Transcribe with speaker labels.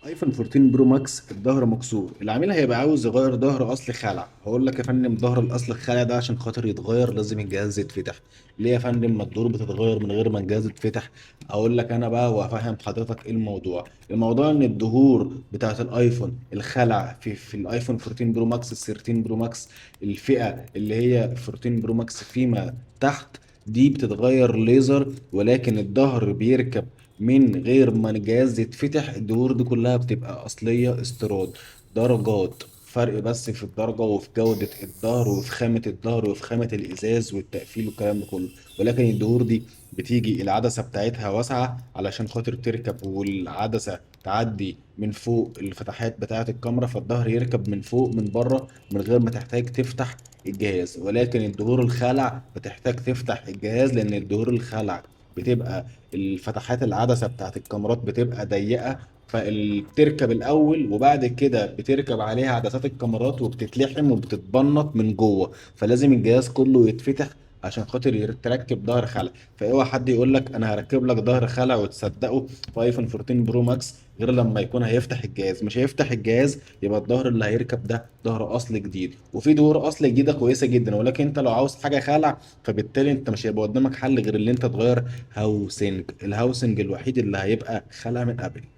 Speaker 1: ايفون 14 برو ماكس الظهر مكسور. العميل هيبقى عاوز يغير ظهر اصلي خلع. هقول لك يا فندم، ظهر الاصل الخلع ده عشان خاطر يتغير لازم الجهاز يتفتح. ليه يا فندم؟ ما الظهور بتتغير من غير ما الجهاز يتفتح. اقول لك انا بقى وافهم حضرتك ايه الموضوع ان الظهور بتاعت الايفون الخلع في الايفون 14 برو ماكس، ال 13 برو ماكس، الفئة اللي هي 14 برو ماكس فيما تحت، دي بتتغير ليزر، ولكن الظهر بيركب من غير ما الجهاز يتفتح. الدهور دي كلها بتبقى أصلية استيراد. درجات فرق بس في الدرجة وفي جودة الظهر وفي خامة الظهر وفي خامة الإزاز والتقفيل والكلام ده كله. ولكن الدهور دي بتيجي العدسة بتاعتها واسعة علشان خاطر تركب، والعدسة تعدي من فوق الفتحات بتاعة الكاميرا، فالظهر يركب من فوق من بره من غير ما تحتاج تفتح الجهاز. ولكن الدهور الخلع بتحتاج تفتح الجهاز، لأن الدهور الخلع بتبقى الفتحات العدسة بتاعت الكاميرات بتبقى ضيقة، فبتركب الأول وبعد كده بتركب عليها عدسات الكاميرات وبتتلحم وبتتبنط من جوه. فلازم الجهاز كله يتفتح عشان خاطر تركب ظهر خلع. فاوعى حد يقول لك انا هركب لك ظهر خلع وتصدقه في ايفون 14 برو ماكس غير لما يكون هيفتح الجهاز. مش هيفتح الجهاز يبقى الظهر اللي هيركب ده ظهر اصل جديد. وفي ظهور اصل جديده كويسه جدا، ولكن انت لو عاوز حاجه خلع فبالتالي انت مش هيبقى قدامك حل غير اللي انت تغير هاوسنج. الهاوسنج الوحيد اللي هيبقى خلع من ابل.